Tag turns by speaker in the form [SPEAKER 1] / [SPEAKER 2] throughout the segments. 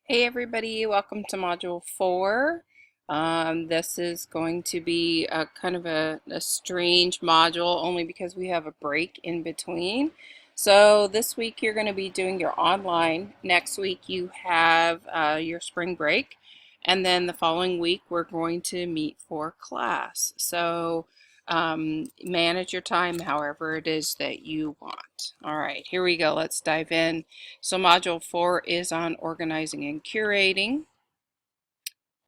[SPEAKER 1] Hey everybody, welcome to Module 4. This is going to be a kind of a strange module only because we have a break in between. So this week you're going to be doing your online. Next week you have your spring break. And then the following week we're going to meet for class. So manage your time however it is that you want. All right, here we go. Let's dive in. So Module 4 is on organizing and curating.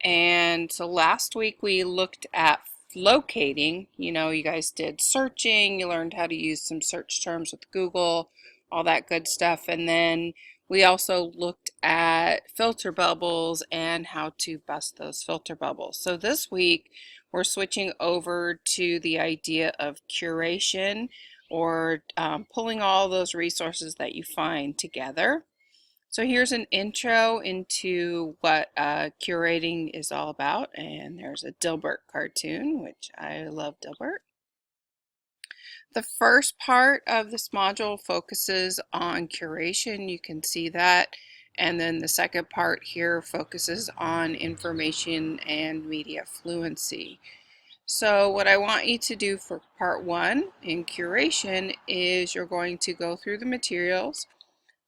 [SPEAKER 1] And so last week we looked at locating. You guys did searching, you learned how to use some search terms with Google, all that good stuff. And then we also looked at filter bubbles and how to bust those filter bubbles. So this week we're switching over to the idea of curation, or pulling all those resources that you find together. So here's an intro into what curating is all about, and there's a Dilbert cartoon, which I love Dilbert. The first part of this module focuses on curation, you can see that, and then the second part here focuses on information and media fluency. So what I want you to do for part 1 in curation is you're going to go through the materials.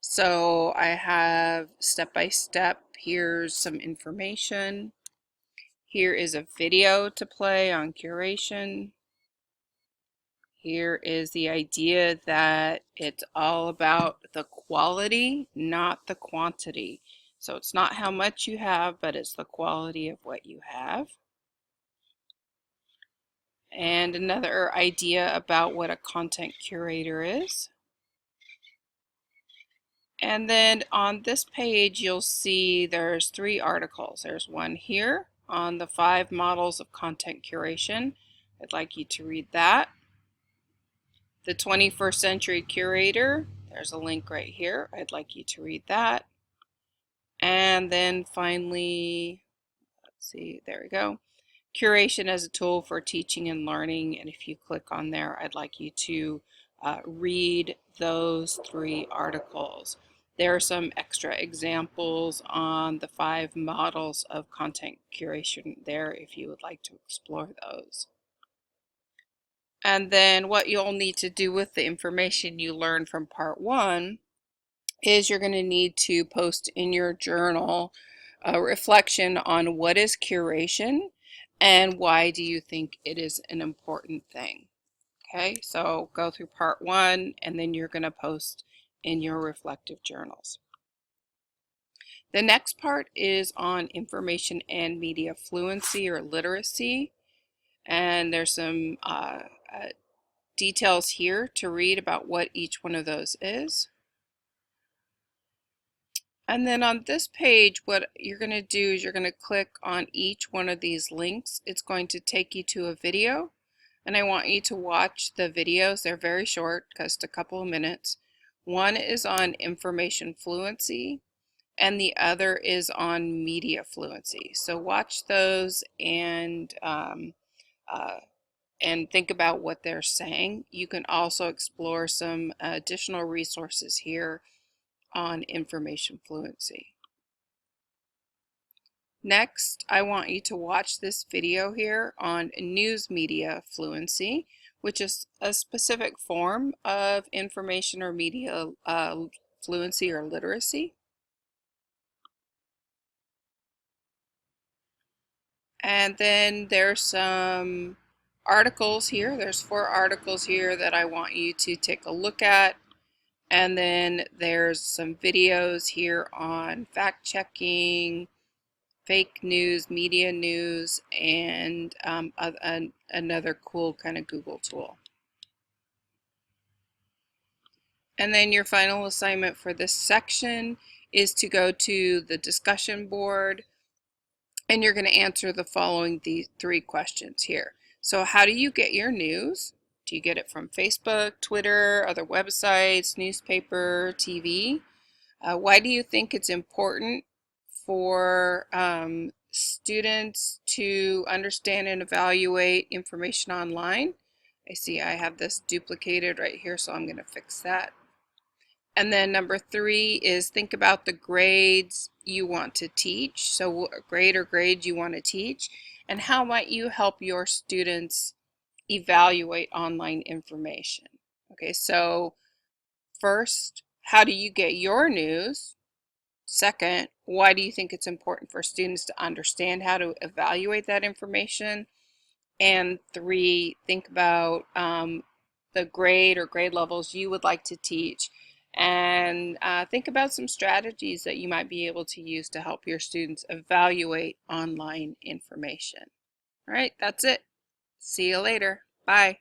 [SPEAKER 1] So I have step by step. Here's some information. Here is a video to play on curation. Here is the idea that it's all about the quality, not the quantity. So it's not how much you have, but it's the quality of what you have. And another idea about what a content curator is. And then on this page, you'll see there's 3 articles. There's one here on the 5 models of content curation. I'd like you to read that. The 21st Century Curator, there's a link right here. I'd like you to read that. And then finally, let's see, there we go. Curation as a tool for teaching and learning. And if you click on there, I'd like you to read those 3 articles. There are some extra examples on the 5 models of content curation there if you would like to explore those. And then what you'll need to do with the information you learned from part 1 is you're going to need to post in your journal a reflection on what is curation and why do you think it is an important thing. Okay, so go through part 1 and then you're going to post in your reflective journals. The next part is on information and media fluency or literacy, and there's some details here to read about what each one of those is. And then on this page, what you're going to do is you're going to click on each one of these links. It's going to take you to a video, and I want you to watch the videos. They're very short, just a couple of minutes. One is on information fluency, and the other is on media fluency. So watch those and think about what they're saying. You can also explore some additional resources here on information fluency. Next, I want you to watch this video here on news media fluency, which is a specific form of information or media fluency or literacy. And then there's some articles here. There's 4 articles here that I want you to take a look at. And then there's some videos here on fact checking, fake news, media news, and another cool kind of Google tool. And then your final assignment for this section is to go to the discussion board, and you're going to answer the following 3 questions here. So how do you get your news? Do you get it from Facebook, Twitter, other websites, newspaper, TV? Why do you think it's important for students to understand and evaluate information online? I see I have this duplicated right here, so I'm going to fix that. And then number 3 is think about the grades you want to teach. So what grade or grades you want to teach, and how might you help your students evaluate online information. Okay, so first, how do you get your news? Second, why do you think it's important for students to understand how to evaluate that information? And 3, think about the grade or grade levels you would like to teach, and think about some strategies that you might be able to use to help your students evaluate online information. All right, that's it. See you later. Bye.